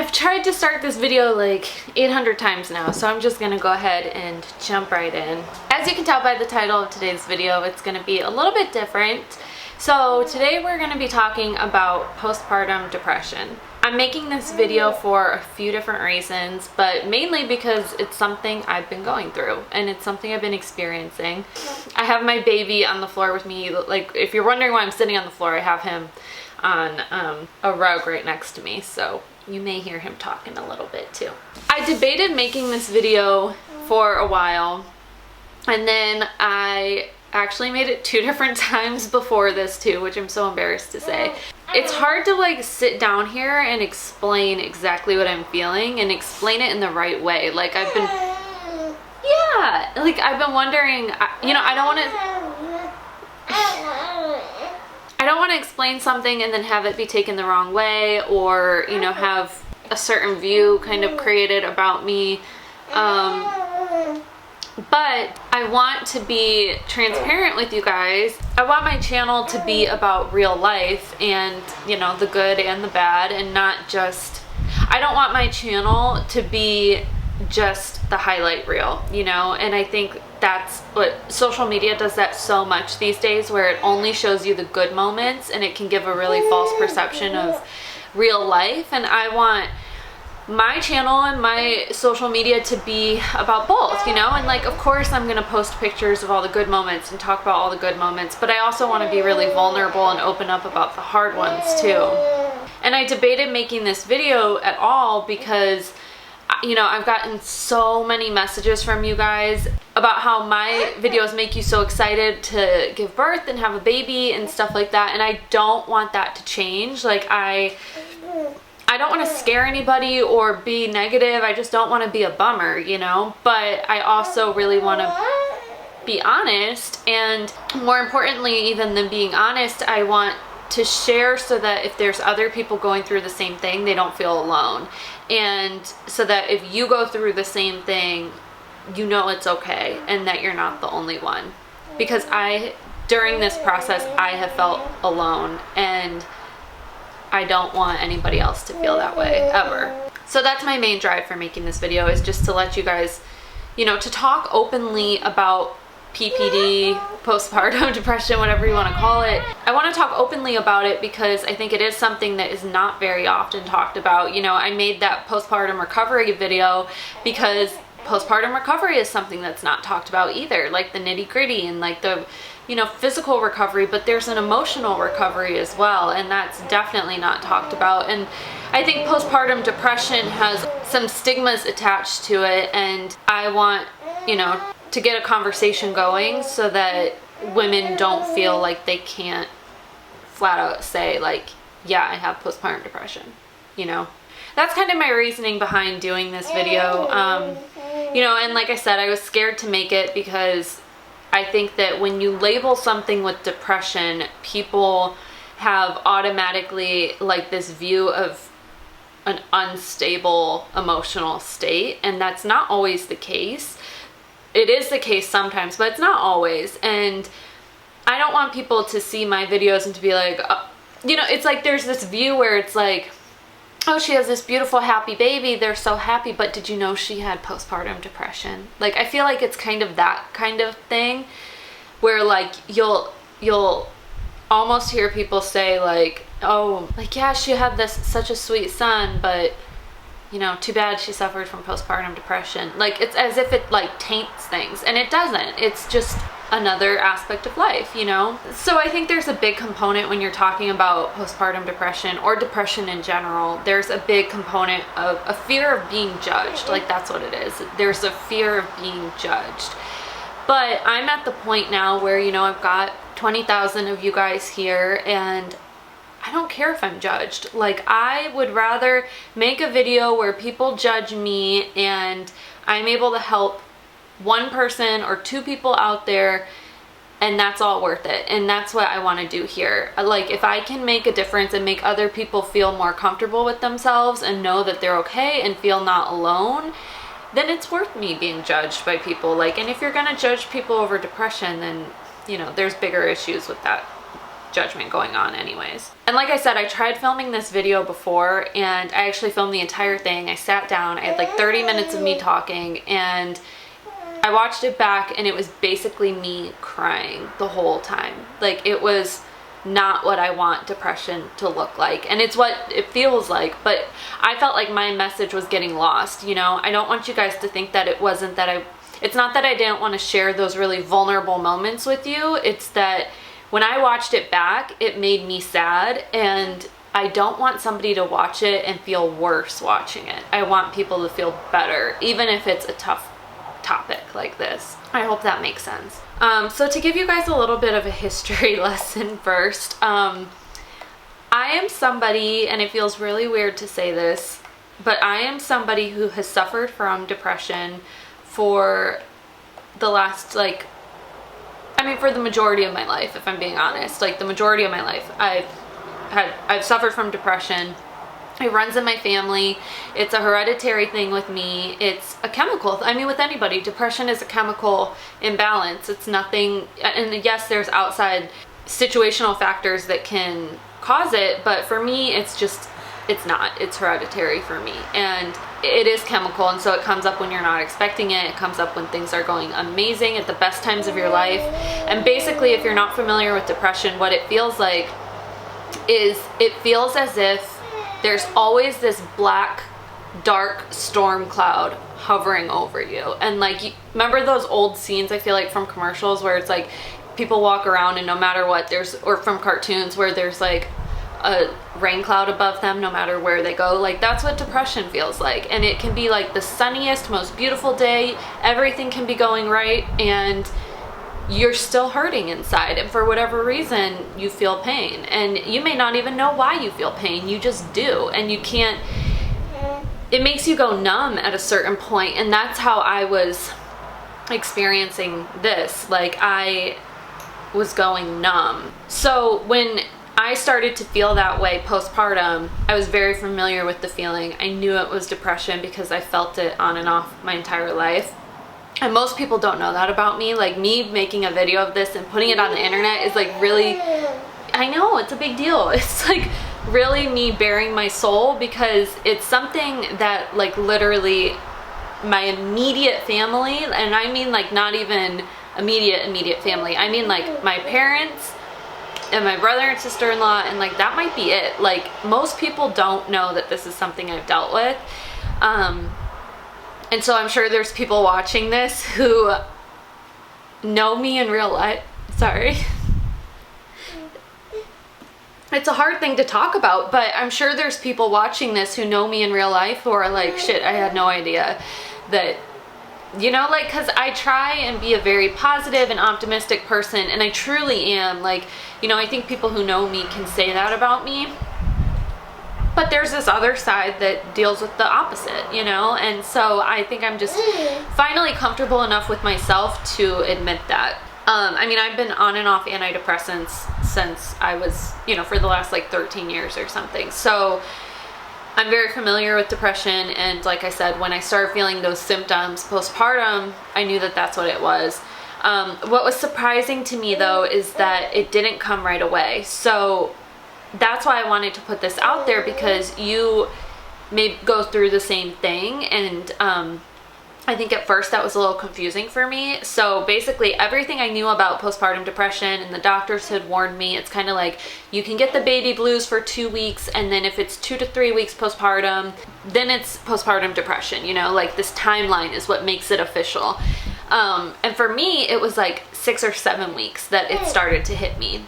I've tried to start this video like 800 times now, so I'm just gonna go ahead and jump right in. As you can tell by the title of today's video, it's gonna be a little bit different. So today we're gonna be talking about postpartum depression. I'm making this video for a few different reasons, but mainly because it's something I've been going through and it's something I've been experiencing. I have my baby on the floor with me. Like, if you're wondering why I'm sitting on the floor, I have him on a rug right next to me, so you may hear him talking a little bit too. I debated making this video for a while, and then I actually made it 2 different times before this too, which I'm so embarrassed to say. It's hard to like sit down here and explain exactly what I'm feeling and explain it in the right way. Like I've been wondering, you know, I don't want to explain something and then have it be taken the wrong way, or, you know, have a certain view kind of created about me. But I want to be transparent with you guys. I want my channel to be about real life and, you know, the good and the bad, and not just, I don't want my channel to be just the highlight reel, you know? And I think that's what social media does, that so much these days, where it only shows you the good moments and it can give a really false perception of real life. And I want my channel and my social media to be about both, you know? And like, of course I'm gonna post pictures of all the good moments and talk about all the good moments, but I also want to be really vulnerable and open up about the hard ones too. And I debated making this video at all because, you know, I've gotten so many messages from you guys about how my videos make you so excited to give birth and have a baby and stuff like that, and I don't want that to change. Like, I don't want to scare anybody or be negative. I just don't want to be a bummer, you know? But I also really want to be honest, and more importantly even than being honest, I want to share so that if there's other people going through the same thing, they don't feel alone. And so that if you go through the same thing, you know it's okay and that you're not the only one. Because during this process, I have felt alone, and I don't want anybody else to feel that way, ever. So that's my main drive for making this video, is just to let you guys, you know, to talk openly about PPD, postpartum depression, whatever you want to call it. I want to talk openly about it because I think it is something that is not very often talked about. You know, I made that postpartum recovery video because postpartum recovery is something that's not talked about either, like the nitty-gritty and like the, you know, physical recovery, but there's an emotional recovery as well, and that's definitely not talked about. And I think postpartum depression has some stigmas attached to it, and I want, you know, to get a conversation going so that women don't feel like they can't flat out say like, yeah, I have postpartum depression, you know? That's kind of my reasoning behind doing this video. You know, and like I said, I was scared to make it because I think that when you label something with depression, people have automatically like this view of an unstable emotional state, and that's not always the case. It is the case sometimes, but it's not always. And I don't want people to see my videos and to be like, you know, it's like there's this view where it's like, oh, she has this beautiful happy baby, they're so happy, but did you know she had postpartum depression? Like, I feel like it's kind of that kind of thing where like you'll almost hear people say like, oh, like, yeah, she had such a sweet son, but, you know, too bad she suffered from postpartum depression. Like, it's as if it like taints things, and it doesn't. It's just another aspect of life, you know? So I think there's a big component when you're talking about postpartum depression or depression in general. There's a big component of a fear of being judged. Like, that's what it is. There's a fear of being judged. But I'm at the point now where, you know, I've got 20,000 of you guys here, and I don't care if I'm judged. Like, I would rather make a video where people judge me and I'm able to help one person or 2 people out there, and that's all worth it. And that's what I want to do here. Like, if I can make a difference and make other people feel more comfortable with themselves and know that they're okay and feel not alone, then it's worth me being judged by people. Like, and if you're gonna judge people over depression, then, you know, there's bigger issues with that judgment going on anyways. And like I said, I tried filming this video before, and I actually filmed the entire thing. I sat down, I had like 30 minutes of me talking, and I watched it back, and it was basically me crying the whole time. Like, it was not what I want depression to look like, and it's what it feels like, but I felt like my message was getting lost, you know? I don't want you guys to think that it wasn't that it's not that I didn't want to share those really vulnerable moments with you. It's that when I watched it back, it made me sad, and I don't want somebody to watch it and feel worse watching it. I want people to feel better, even if it's a tough topic like this. I hope that makes sense. So to give you guys a little bit of a history lesson first, I am somebody, and it feels really weird to say this, but I am somebody who has suffered from depression for the last, like, I mean, for the majority of my life, if I'm being honest. Like, the majority of my life, I've suffered from depression. It runs in my family. It's a hereditary thing with me. It's a chemical. I mean, with anybody, depression is a chemical imbalance. It's nothing, and yes, there's outside situational factors that can cause it, but for me, it's not. It's hereditary for me, and it is chemical, and so it comes up when you're not expecting it. It comes up when things are going amazing, at the best times of your life. And basically, if you're not familiar with depression, what it feels like is it feels as if there's always this black, dark storm cloud hovering over you. And like, remember those old scenes, I feel like, from commercials where it's like people walk around and no matter what or from cartoons where there's like a rain cloud above them no matter where they go. Like, that's what depression feels like. And it can be like the sunniest, most beautiful day, everything can be going right, and you're still hurting inside, and for whatever reason you feel pain, and you may not even know why you feel pain. You just do, and you can't, it makes you go numb at a certain point. And that's how I was experiencing this. Like, I was going numb. So when I started to feel that way postpartum, I was very familiar with the feeling. I knew it was depression because I felt it on and off my entire life. And most people don't know that about me. Like, me making a video of this and putting it on the internet is like really, I know, it's a big deal. It's like really me bearing my soul, because it's something that, like, literally my immediate family, and I mean like not even immediate family, I mean like my parents and my brother and sister-in-law, and like that might be it. Like, most people don't know that this is something I've dealt with. And so I'm sure there's people watching this who know me in real life. Sorry. It's a hard thing to talk about, but I'm sure there's people watching this who know me in real life who are like, shit, I had no idea that, you know, like, because I try and be a very positive and optimistic person, and I truly am. Like, you know, I think people who know me can say that about me. But there's this other side that deals with the opposite, you know? And so I think I'm just finally comfortable enough with myself to admit that. I mean, I've been on and off antidepressants since I was, you know, for the last like 13 years or something. So I'm very familiar with depression. And like I said, when I started feeling those symptoms postpartum, I knew that that's what it was. What was surprising to me, though, is that it didn't come right away. So that's why I wanted to put this out there, because you may go through the same thing. And I think at first that was a little confusing for me. So basically everything I knew about postpartum depression, and the doctors had warned me, it's kind of like you can get the baby blues for 2 weeks, and then if it's 2 to 3 weeks postpartum, then it's postpartum depression, you know, like this timeline is what makes it official. And for me, it was like 6 or 7 weeks that it started to hit me.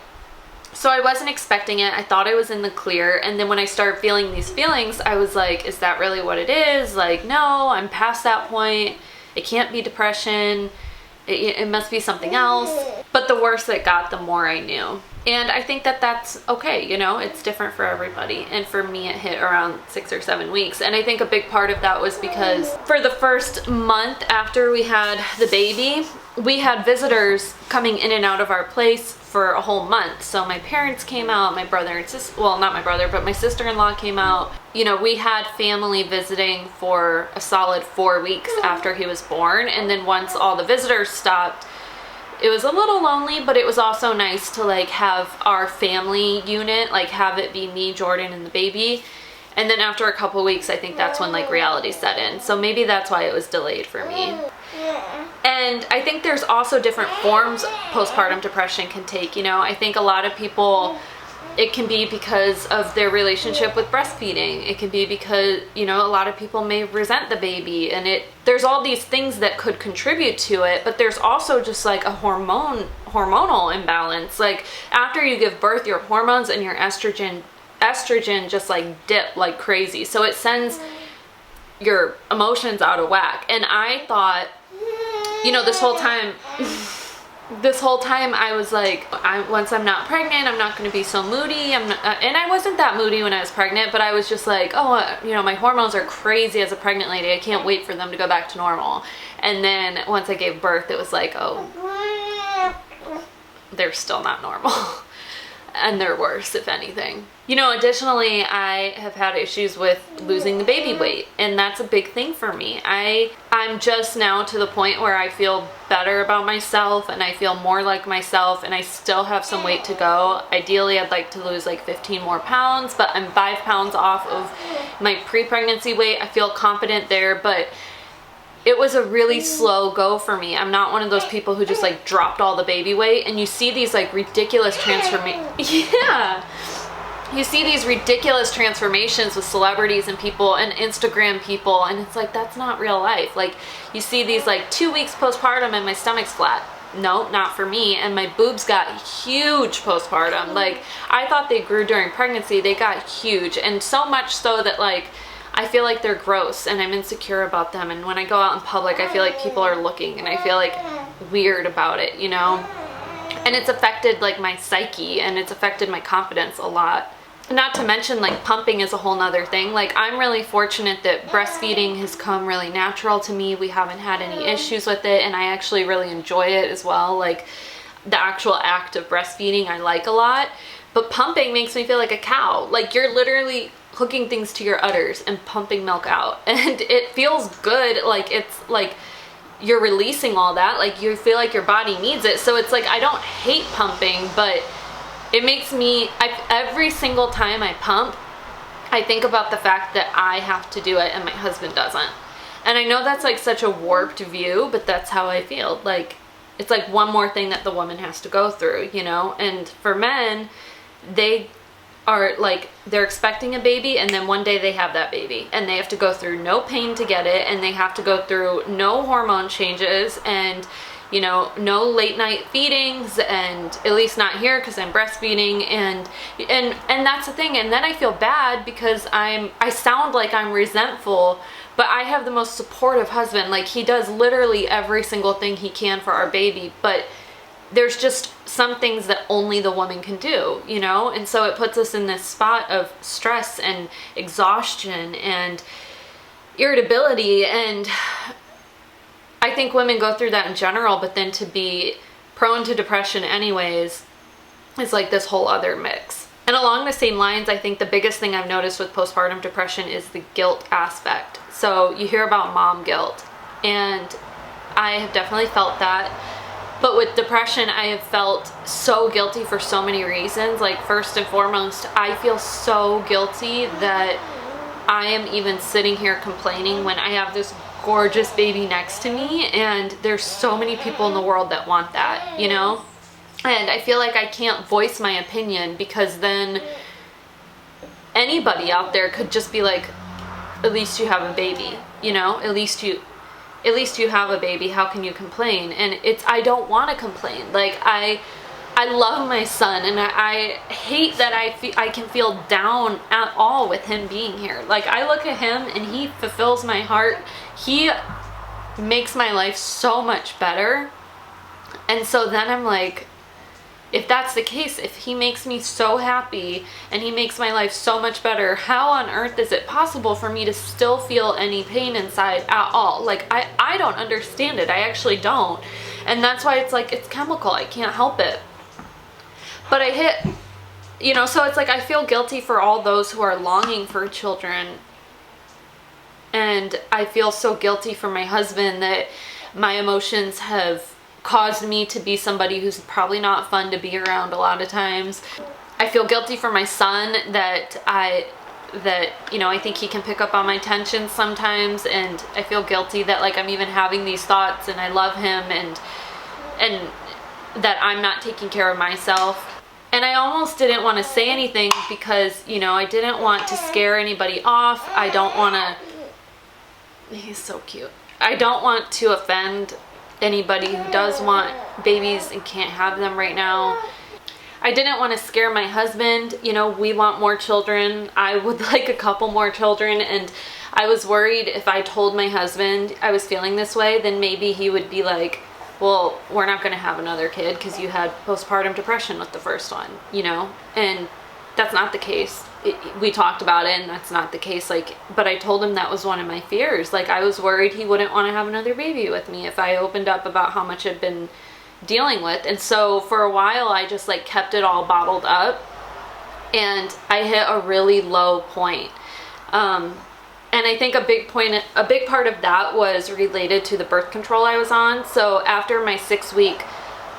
So I wasn't expecting it. I thought I was in the clear. And then when I started feeling these feelings, I was like, is that really what it is? Like, no, I'm past that point. It can't be depression. It must be something else. But the worse it got, the more I knew. And I think that that's okay, you know, it's different for everybody. And for me, it hit around 6 or 7 weeks. And I think a big part of that was because for the first month after we had the baby, we had visitors coming in and out of our place for a whole month. So my parents came out, my brother and sister, well, not my brother, but my sister-in-law came out. You know, we had family visiting for a solid 4 weeks after he was born. And then once all the visitors stopped, it was a little lonely, but it was also nice to like have our family unit, like have it be me, Jordan, and the baby. And then after a couple weeks, I think that's when like reality set in. So maybe that's why it was delayed for me. And I think there's also different forms postpartum depression can take. You know, I think a lot of people, it can be because of their relationship with breastfeeding. It can be because, you know, a lot of people may resent the baby, and there's all these things that could contribute to it, but there's also just like a hormonal imbalance. Like after you give birth, your hormones and your estrogen just like dip like crazy. So it sends your emotions out of whack. And I thought, you know, this whole time I was like, once I'm not pregnant, I'm not going to be so moody. And I wasn't that moody when I was pregnant, but I was just like, oh, you know, my hormones are crazy as a pregnant lady. I can't wait for them to go back to normal. And then once I gave birth, it was like, oh, they're still not normal. And they're worse, if anything. You know, additionally, I have had issues with losing the baby weight, and that's a big thing for me. I'm just now to the point where I feel better about myself, and I feel more like myself, and I still have some weight to go. Ideally, I'd like to lose like 15 more pounds, but I'm 5 pounds off of my pre-pregnancy weight. I feel confident there, but it was a really slow go for me. I'm not one of those people who just like dropped all the baby weight, and you see these like ridiculous Yeah. You see these ridiculous transformations with celebrities and people and Instagram people, and it's like, that's not real life. Like you see these like 2 weeks postpartum and my stomach's flat. No, not for me. And my boobs got huge postpartum. Like I thought they grew during pregnancy. They got huge, and so much so that like I feel like they're gross and I'm insecure about them. And when I go out in public, I feel like people are looking and I feel like weird about it, you know? And it's affected like my psyche, and it's affected my confidence a lot. Not to mention like pumping is a whole nother thing. Like I'm really fortunate that breastfeeding has come really natural to me. We haven't had any issues with it, and I actually really enjoy it as well. Like the actual act of breastfeeding I like a lot, but pumping makes me feel like a cow. Like you're literally hooking things to your udders and pumping milk out, and it feels good. Like it's like you're releasing all that, like you feel like your body needs it. So it's like I don't hate pumping, but it makes me, every single time I pump, I think about the fact that I have to do it and my husband doesn't. And I know that's like such a warped view, but that's how I feel. Like it's like one more thing that the woman has to go through, you know? And for men, they are like, they're expecting a baby, and then one day they have that baby, and they have to go through no pain to get it, and they have to go through no hormone changes, and you know, no late night feedings, and at least not here because I'm breastfeeding, and that's the thing. And then I feel bad because I sound like I'm resentful, but I have the most supportive husband. Like he does literally every single thing he can for our baby, but there's just some things that only the woman can do, you know? And so it puts us in this spot of stress and exhaustion and irritability, and I think women go through that in general, but then to be prone to depression anyways is like this whole other mix. And along the same lines, I think the biggest thing I've noticed with postpartum depression is the guilt aspect. So you hear about mom guilt, and I have definitely felt that. But with depression, I have felt so guilty for so many reasons. Like first and foremost, I feel so guilty that I am even sitting here complaining when I have this gorgeous baby next to me, and there's so many people in the world that want that, you know? And I feel like I can't voice my opinion because then anybody out there could just be like, at least you have a baby, you know? At least you have a baby, how can you complain? And I don't want to complain. Like I love my son, and I hate that I can feel down at all with him being here. Like I look at him and he fulfills my heart. He makes my life so much better. And so then I'm like, if that's the case, if he makes me so happy and he makes my life so much better, how on earth is it possible for me to still feel any pain inside at all? Like I don't understand it. I actually don't. And that's why it's like, it's chemical. I can't help it. But I hit, you know, so it's like I feel guilty for all those who are longing for children. And I feel so guilty for my husband that my emotions have caused me to be somebody who's probably not fun to be around a lot of times. I feel guilty for my son that you know, I think he can pick up on my tensions sometimes, and I feel guilty that like I'm even having these thoughts and I love him, and that I'm not taking care of myself. And I almost didn't want to say anything because, you know, I didn't want to scare anybody off. I don't want to, he's so cute. I don't want to offend anybody who does want babies and can't have them right now. I didn't want to scare my husband. You know, we want more children. I would like a couple more children, and I was worried if I told my husband I was feeling this way, then maybe he would be like, well, we're not going to have another kid because you had postpartum depression with the first one, you know? And that's not the case. We talked about it, and that's not the case. Like, but I told him that was one of my fears. Like, I was worried he wouldn't want to have another baby with me if I opened up about how much I'd been dealing with. And so for a while I just like kept it all bottled up, and I hit a really low point. And I think a big part of that was related to the birth control I was on. So after my 6-week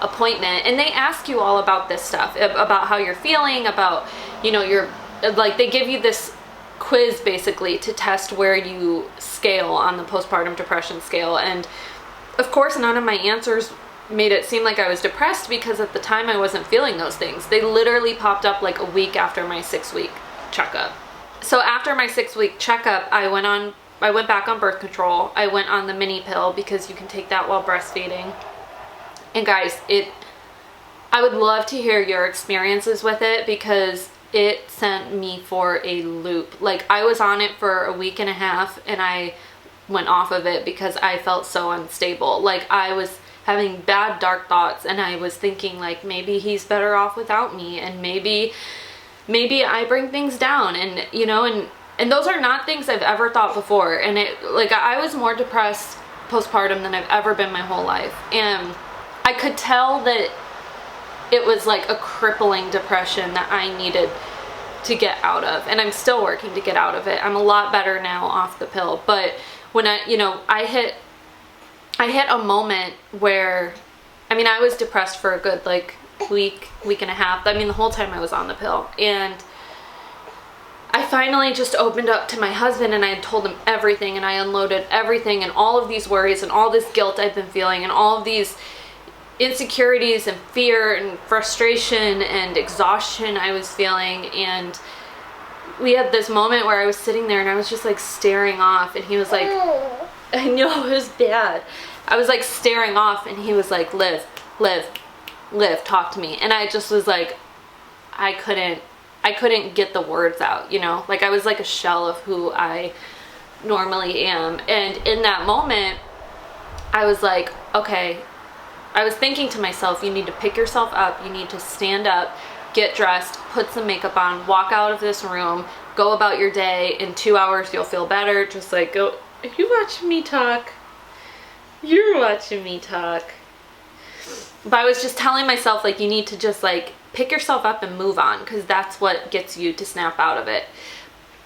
appointment, and they ask you all about this stuff, about how you're feeling, about, you know, like they give you this quiz basically to test where you scale on the postpartum depression scale. And of course none of my answers made it seem like I was depressed, because at the time I wasn't feeling those things. They literally popped up like a week after my 6-week checkup. So after my 6-week checkup, I went back on birth control. I went on the mini pill because you can take that while breastfeeding. And guys, I would love to hear your experiences with it, because it sent me for a loop. Like, I was on it for a week and a half and I went off of it because I felt so unstable. Like, I was having bad dark thoughts, and I was thinking like, maybe he's better off without me, and maybe I bring things down, and you know, and those are not things I've ever thought before. And I was more depressed postpartum than I've ever been my whole life, and I could tell that it was like a crippling depression that I needed to get out of, and I'm still working to get out of it. I'm a lot better now off the pill, but when I hit a moment where, I mean, I was depressed for a good like week and a half. I mean, the whole time I was on the pill. And I finally just opened up to my husband, and I had told him everything, and I unloaded everything, and all of these worries and all this guilt I've been feeling and all of these insecurities and fear and frustration and exhaustion I was feeling. And we had this moment where I was sitting there and I was just like staring off, and he was like, I know, it was bad. I was like staring off, and he was like, Liv, talk to me. And I just was like, I couldn't get the words out, you know? Like, I was like a shell of who I normally am. And in that moment, I was like, okay, I was thinking to myself, you need to pick yourself up, you need to stand up, get dressed, put some makeup on, walk out of this room, go about your day. In 2 hours, you'll feel better. Just like, go. Are you watching me talk? You're watching me talk. But I was just telling myself, like, you need to just like pick yourself up and move on, because that's what gets you to snap out of it.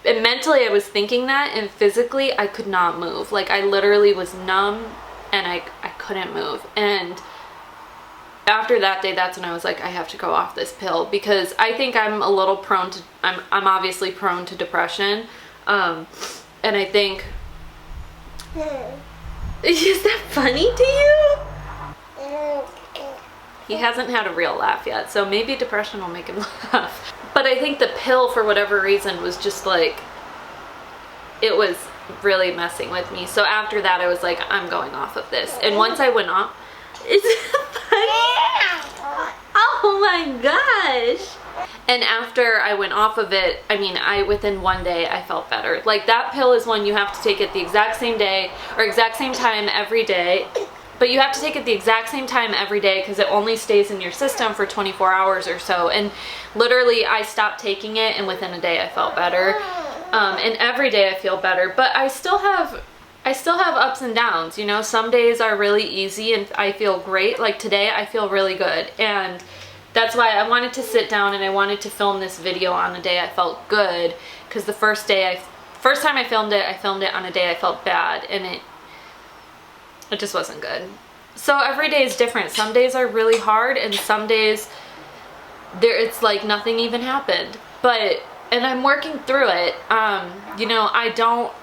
And mentally I was thinking that, and physically I could not move. Like, I literally was numb, and I couldn't move. And after that day, that's when I was like, I have to go off this pill, because I think I'm a little prone to, I'm obviously prone to depression. And I think, is that funny to you? He hasn't had a real laugh yet, so maybe depression will make him laugh. But I think the pill, for whatever reason, was just like, it was really messing with me. So after that, I was like, I'm going off of this. And once I went off, is it funny? Oh my gosh. And after I went off of it, I mean, within 1 day, I felt better. Like, that pill is one you have to take it the exact same day or exact same time every day. But you have to take it the exact same time every day, because it only stays in your system for 24 hours or so. And literally, I stopped taking it, and within a day, I felt better. And every day I feel better. But I still have ups and downs, you know. Some days are really easy and I feel great. Like today, I feel really good. And that's why I wanted to sit down and I wanted to film this video on the day I felt good, because the first time I filmed it on a day I felt bad, and it just wasn't good. So every day is different. Some days are really hard, and some days it's like nothing even happened. And I'm working through it. You know, I don't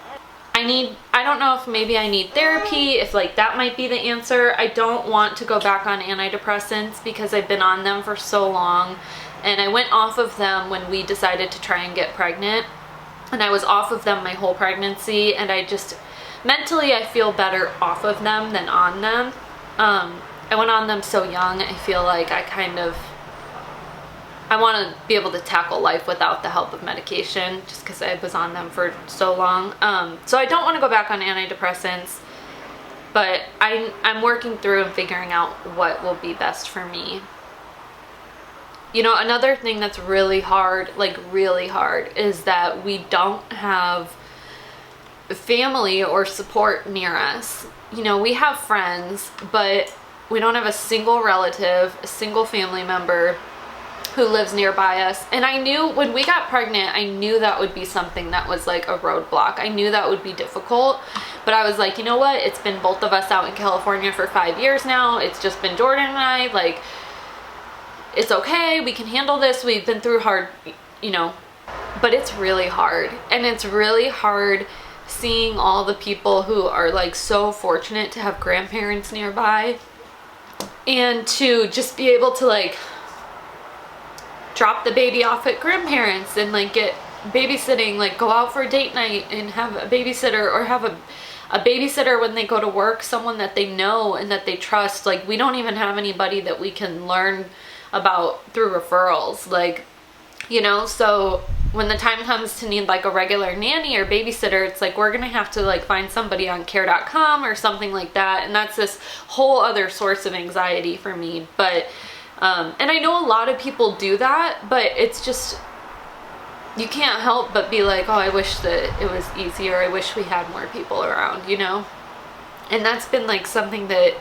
know if maybe I need therapy, if like that might be the answer. I don't want to go back on antidepressants because I've been on them for so long, and I went off of them when we decided to try and get pregnant, and I was off of them my whole pregnancy, and I just mentally I feel better off of them than on them. I went on them so young. I feel like I want to be able to tackle life without the help of medication, just because I was on them for so long. So I don't want to go back on antidepressants, but I'm working through and figuring out what will be best for me. You know, another thing that's really hard, like really hard, is that we don't have family or support near us. You know, we have friends, but we don't have a single relative, a single family member who lives nearby us. And I knew when we got pregnant, I knew that would be something that was like a roadblock. I knew that would be difficult, but I was like, you know what? It's been both of us out in California for 5 years now. It's just been Jordan and I, like, it's okay. We can handle this. We've been through hard, you know, but it's really hard. And it's really hard seeing all the people who are like so fortunate to have grandparents nearby, and to just be able to like drop the baby off at grandparents and like get babysitting, like go out for a date night and have a babysitter, or have a babysitter when they go to work, someone that they know and that they trust. Like, we don't even have anybody that we can learn about through referrals, like, you know. So when the time comes to need like a regular nanny or babysitter, it's like we're gonna have to like find somebody on care.com or something like that, and that's this whole other source of anxiety for me. But and I know a lot of people do that, but it's just, you can't help but be like, oh, I wish that it was easier. I wish we had more people around, you know? And that's been like something that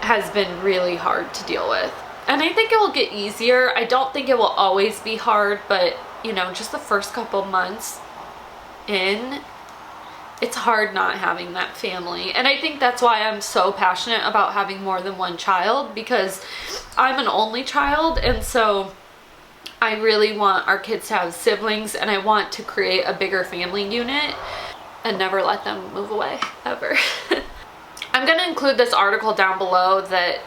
has been really hard to deal with. And I think it will get easier. I don't think it will always be hard, but you know, just the first couple months in, it's hard not having that family. And I think that's why I'm so passionate about having more than one child, because I'm an only child, and so I really want our kids to have siblings, and I want to create a bigger family unit and never let them move away, ever. I'm going to include this article down below that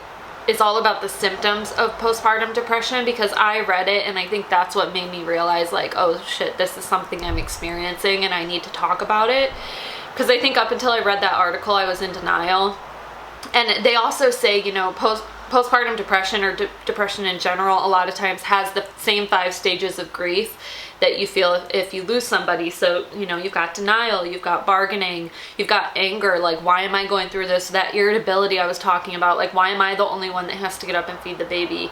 is all about the symptoms of postpartum depression, because I read it and I think that's what made me realize, like, oh shit, this is something I'm experiencing and I need to talk about it. Because I think up until I read that article, I was in denial. And they also say, you know, postpartum depression, or depression in general, a lot of times has the same 5 stages of grief that you feel if you lose somebody. So, you know, you've got denial, you've got bargaining, you've got anger, like, why am I going through this? That irritability I was talking about, like, why am I the only one that has to get up and feed the baby?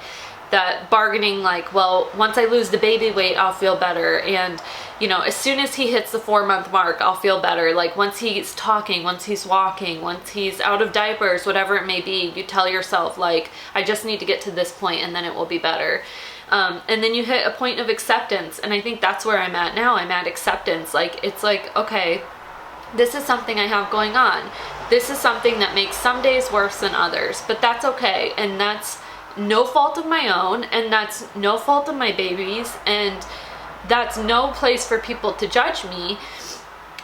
That bargaining, like, well, once I lose the baby weight, I'll feel better. And, you know, as soon as he hits the 4-month mark, I'll feel better. Like, once he's talking, once he's walking, once he's out of diapers, whatever it may be, you tell yourself, like, I just need to get to this point and then it will be better. And then you hit a point of acceptance. And I think that's where I'm at now. I'm at acceptance. Like, it's like, okay, this is something I have going on. This is something that makes some days worse than others, but that's okay. And that's no fault of my own, and that's no fault of my baby's, and that's no place for people to judge me,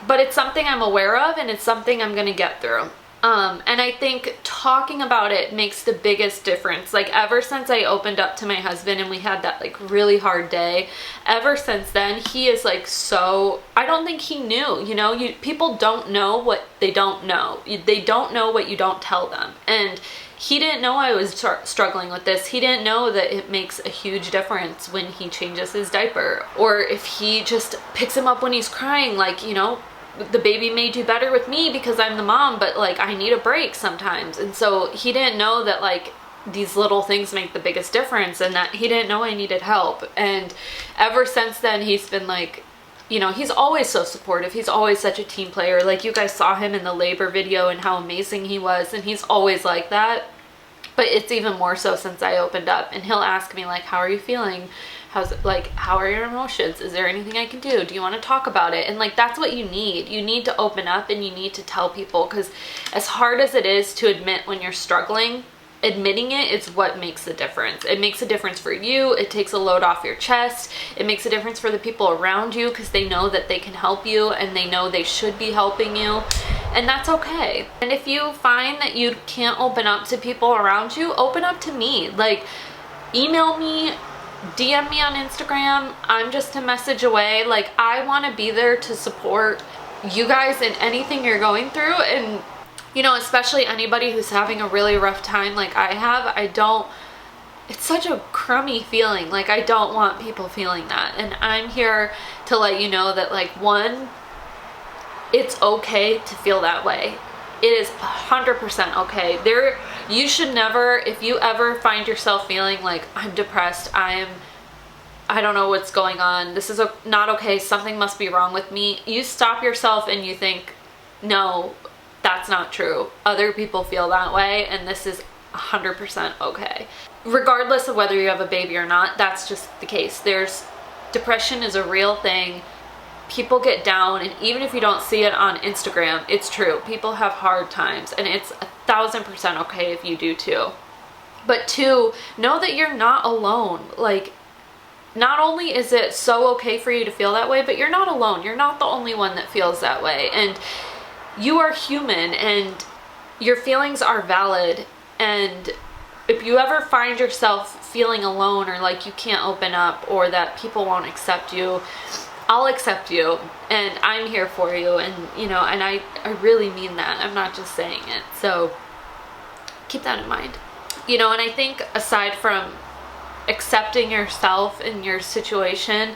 but it's something I'm aware of, and it's something I'm gonna get through. And I think talking about it makes the biggest difference. Like, ever since I opened up to my husband and we had that like really hard day, ever since then, he is like, so, I don't think he knew, you know, people don't know what they don't know. They don't know what you don't tell them. And he didn't know I was struggling with this. He didn't know that it makes a huge difference when he changes his diaper, or if he just picks him up when he's crying. Like, you know, the baby may do better with me because I'm the mom, but like, I need a break sometimes. And so he didn't know that like these little things make the biggest difference, and that he didn't know I needed help. And ever since then, he's been like, you know, he's always so supportive. He's always such a team player. Like, you guys saw him in the labor video and how amazing he was, and he's always like that. But it's even more so since I opened up, and he'll ask me like, how are you feeling? How's it, like, how are your emotions? Is there anything I can do? Do you want to talk about it? And like, that's what you need. You need to open up and you need to tell people, because as hard as it is to admit when you're struggling, admitting it is what makes the difference. It makes a difference for you. It takes a load off your chest. It makes a difference for the people around you, because they know that they can help you and they know they should be helping you. And that's okay. And if you find that you can't open up to people around you, open up to me. Like, email me, DM me on Instagram. I'm just a message away. Like, I want to be there to support you guys in anything you're going through. And you know, especially anybody who's having a really rough time like I have, it's such a crummy feeling. Like, I don't want people feeling that. And I'm here to let you know that, like, one, it's okay to feel that way. It is 100% okay. You should never, if you ever find yourself feeling like, I'm depressed, I don't know what's going on, this is not okay, something must be wrong with me, you stop yourself and you think, no, that's not true. Other people feel that way, and this is 100% okay. Regardless of whether you have a baby or not, that's just the case. Depression is a real thing. People get down, and even if you don't see it on Instagram, it's true. People have hard times, and it's 1000% okay if you do too. But two, know that you're not alone. Like, not only is it so okay for you to feel that way, but you're not alone. You're not the only one that feels that way. And you are human, and your feelings are valid. And if you ever find yourself feeling alone, or like you can't open up, or that people won't accept you, I'll accept you, and I'm here for you. And you know, and I really mean that. I'm not just saying it. So keep that in mind. You know, and I think aside from accepting yourself and your situation,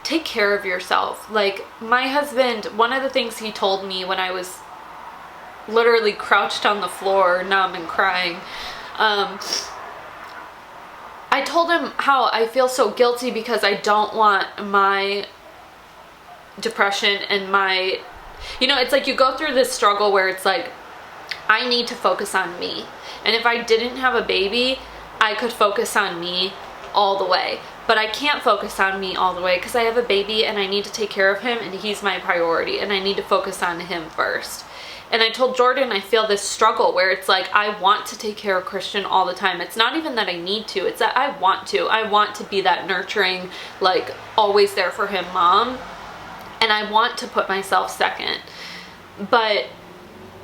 take care of yourself. Like, my husband, one of the things he told me when I was literally crouched on the floor, numb and crying, I told him how I feel so guilty because I don't want my depression and my, you know, it's like you go through this struggle where it's like, I need to focus on me. And if I didn't have a baby, I could focus on me all the way. But I can't focus on me all the way because I have a baby and I need to take care of him, and he's my priority, and I need to focus on him first. And I told Jordan I feel this struggle where it's like, I want to take care of Christian all the time. It's not even that I need to, it's that I want to. I want to be that nurturing, like, always there for him mom. And I want to put myself second. But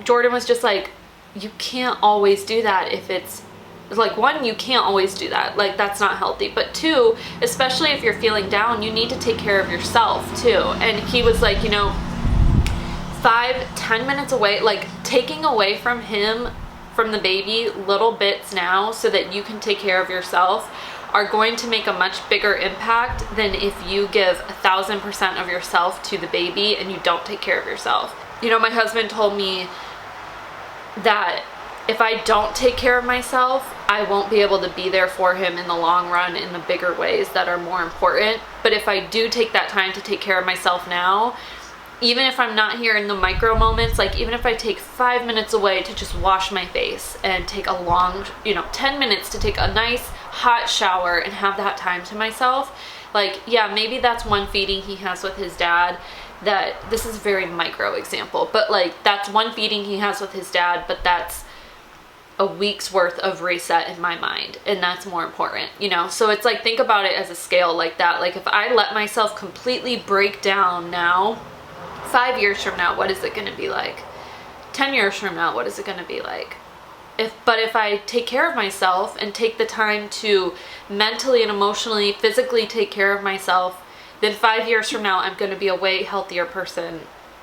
Jordan was just like, you can't always do that if it's, like, one, you can't always do that. Like, that's not healthy. But two, especially if you're feeling down, you need to take care of yourself too. And he was like, you know, 5-10 minutes away, like, taking away from him, from the baby, little bits now so that you can take care of yourself are going to make a much bigger impact than if you give 1000% of yourself to the baby and you don't take care of yourself. You know, my husband told me that if I don't take care of myself, I won't be able to be there for him in the long run in the bigger ways that are more important. But if I do take that time to take care of myself now, even if I'm not here in the micro moments, like even if I take 5 minutes away to just wash my face and take a long, 10 minutes to take a nice hot shower and have that time to myself, like, yeah, maybe that's one feeding he has with his dad. That this is a very micro example, but like that's one feeding he has with his dad, but that's a week's worth of reset in my mind, and that's more important, so it's like, think about it as a scale like that. Like, if I let myself completely break down now, 5 years from now, what is it going to be like? 10 years from now, what is it going to be like? But if I take care of myself and take the time to mentally and emotionally, physically take care of myself, then 5 years from now, I'm going to be a way healthier person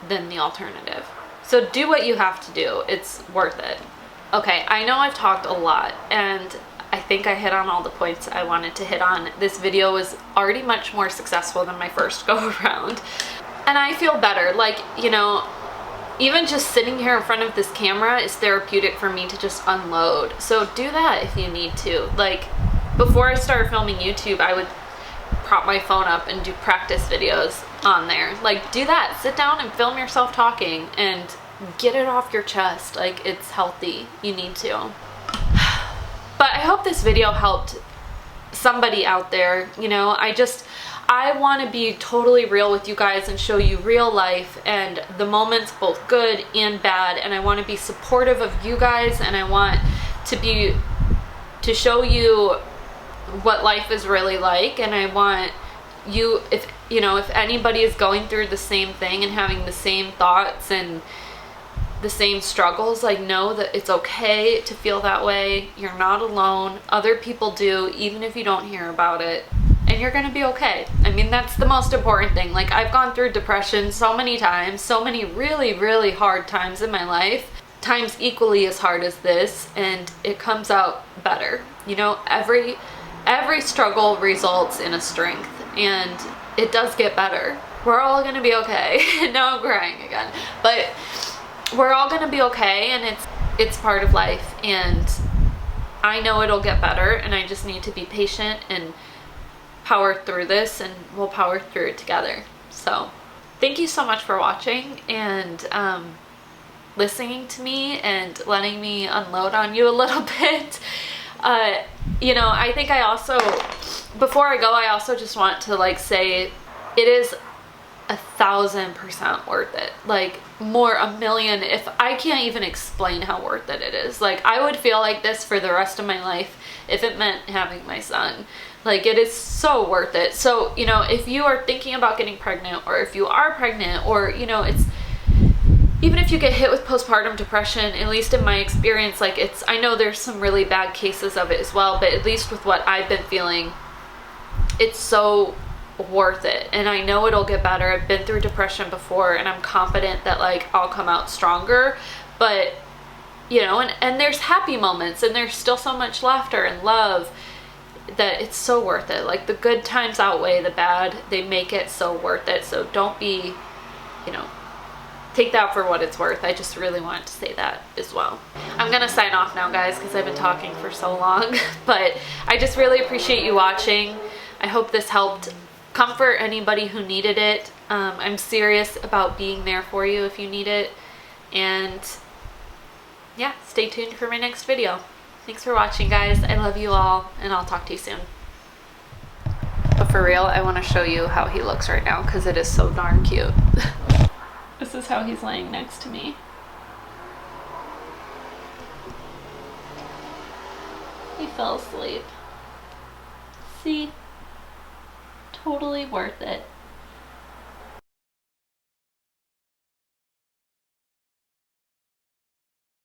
than the alternative. So do what you have to do. It's worth it. Okay, I know I've talked a lot, and I think I hit on all the points I wanted to hit on. This video was already much more successful than my first go around. And I feel better. Like, even just sitting here in front of this camera is therapeutic for me to just unload. So do that if you need to. Like, before I started filming YouTube, I would prop my phone up and do practice videos on there. Like, do that. Sit down and film yourself talking and get it off your chest. Like, it's healthy. You need to. But I hope this video helped somebody out there, you know. I want to be totally real with you guys and show you real life and the moments, both good and bad, and I want to be supportive of you guys, and I want to show you what life is really like, and I want you, if anybody is going through the same thing and having the same thoughts and the same struggles, like, know that it's okay to feel that way. You're not alone. Other people do, even if you don't hear about it. And you're gonna be okay. I mean, that's the most important thing. Like, I've gone through depression so many times, so many really, really hard times in my life, times equally as hard as this, and it comes out better. You know, every struggle results in a strength, and it does get better. We're all gonna be okay. Now I'm crying again. But we're all gonna be okay, and it's part of life, and I know it'll get better, and I just need to be patient and power through this, and we'll power through it together. So thank you so much for watching and listening to me and letting me unload on you a little bit. You know, I think before I go, I also just want to like say it is 1,000% worth it. Like, more, a million, if I can't even explain how worth it is. Like, I would feel like this for the rest of my life if it meant having my son. Like, it is so worth it. So, you know, if you are thinking about getting pregnant, or if you are pregnant, or, you know, even if you get hit with postpartum depression, at least in my experience, like, I know there's some really bad cases of it as well, but at least with what I've been feeling, it's so worth it. And I know it'll get better. I've been through depression before, and I'm confident that, like, I'll come out stronger. But, you know, and there's happy moments, and there's still so much laughter and love that it's so worth it. Like, the good times outweigh the bad. They make it so worth it. So don't be, you know, take that for what it's worth. I just really wanted to say that as well. I'm gonna sign off now, guys, because I've been talking for so long. But I just really appreciate you watching. I hope this helped comfort anybody who needed it. I'm serious about being there for you if you need it. And yeah, stay tuned for my next video. Thanks for watching, guys. I love you all, and I'll talk to you soon. But for real, I want to show you how he looks right now, because it is so darn cute. This is how he's laying next to me. He fell asleep. See? Totally worth it.